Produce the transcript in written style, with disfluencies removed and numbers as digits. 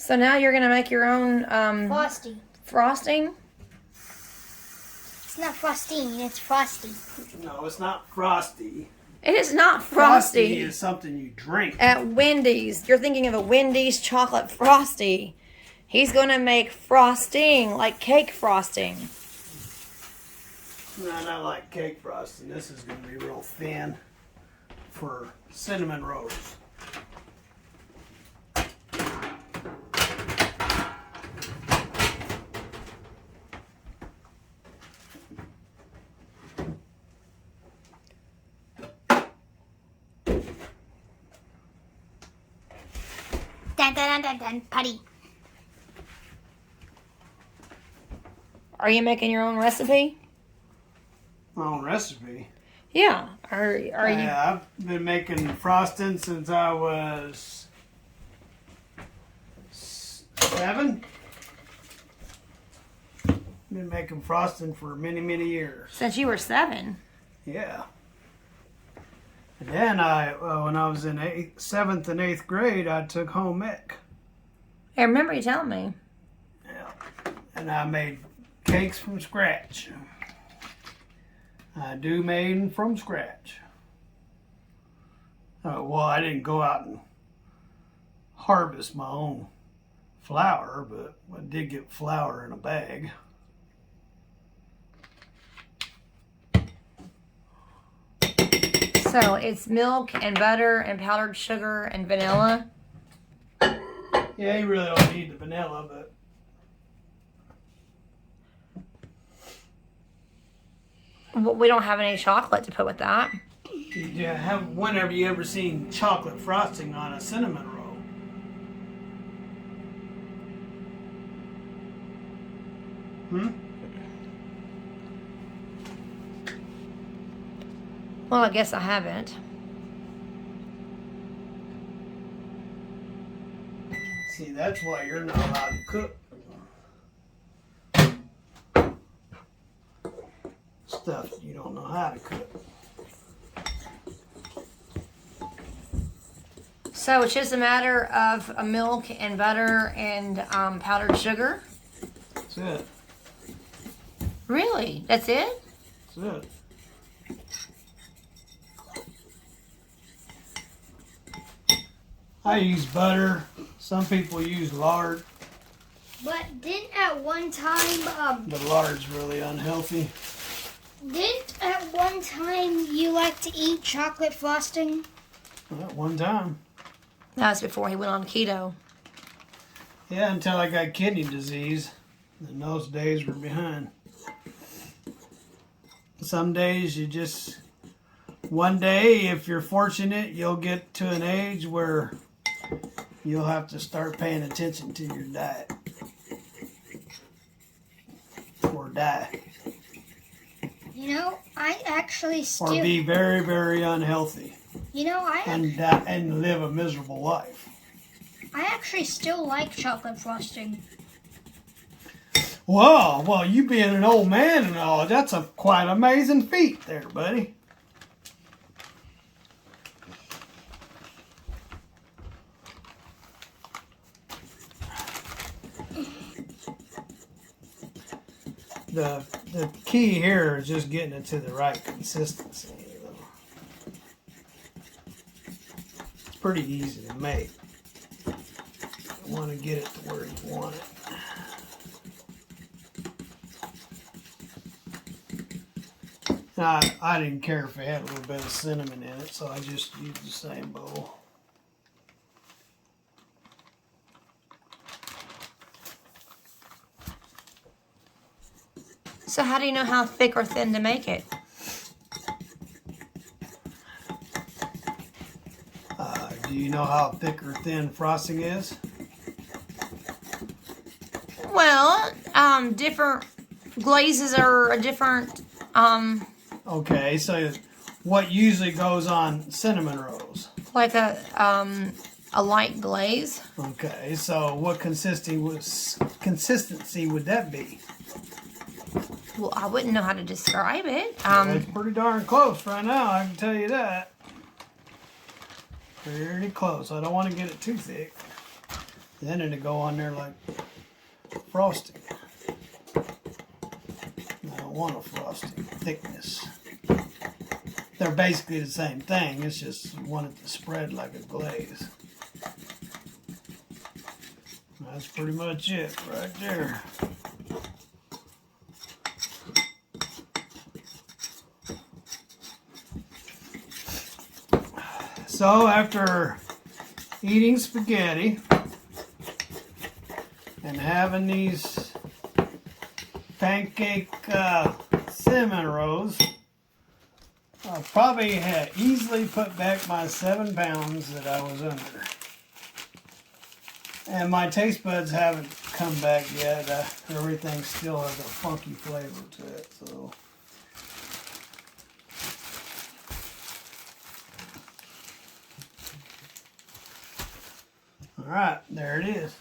So now you're going to make your own frosting? It's not frosting, it's frosty. No, it's not frosty. It is not Frosty frosty. is something you drink. At Wendy's. You're thinking of a Wendy's chocolate frosty. He's going to make frosting, like cake frosting. No, not like cake frosting. This is going to be real thin for cinnamon rolls. Dun, dun, dun, dun, dun, putty. Are you making your own recipe? My own recipe. Yeah. Are you? Yeah, I've been making frosting since I was 7. Been making frosting for many, many years. Since you were 7. Yeah. And then when I was in 7th and 8th grade, I took home ec. I remember you telling me. Yeah. And I made cakes from scratch. I do made them from scratch. Well, I didn't go out and harvest my own flour, but I did get flour in a bag. So it's milk and butter and powdered sugar and vanilla. Yeah, you really don't need the vanilla, but We don't have any chocolate to put with that. whenever you ever seen chocolate frosting on a cinnamon roll? Well, I guess I haven't. See, that's why you're not allowed to cook stuff you don't know how to cook. So it's just a matter of milk and butter and powdered sugar? That's it. Really? That's it? That's it. I use butter. Some people use lard. But didn't at one time, The lard's really unhealthy. didn't at one time you like to eat chocolate frosting? At one time. That was before he went on keto. Yeah, until I got kidney disease. And those days were behind. Some days you just... One day, if you're fortunate, you'll get to an age where you'll have to start paying attention to your diet. Or die. You know, I actually still... Or be very, very unhealthy. You know, And live a miserable life. I actually still like chocolate frosting. Well, you being an old man and all, that's a quite amazing feat there, buddy. The key here is just getting it to the right consistency. It's pretty easy to make. You want to get it to where you want it. I didn't care if it had a little bit of cinnamon in it, so I just used the same bowl. So how do you know how thick or thin to make it? Do you know how thick or thin frosting is? Well, different glazes are a different, Okay, so what usually goes on cinnamon rolls? like a light glaze. Okay, so what consistency would that be? Well, I wouldn't know how to describe it. It's pretty darn close right now, I can tell you that. Pretty close. I don't want to get it too thick. Then it'll go on there like frosting. I don't want a frosting thickness. They're basically the same thing. It's just wanted to spread like a glaze. That's pretty much it right there. So after eating spaghetti and having these pancake cinnamon rolls, I'll probably easily put back my 7 pounds that I was under. And my taste buds haven't come back yet. Everything still has a funky flavor to it. So. All right, there it is.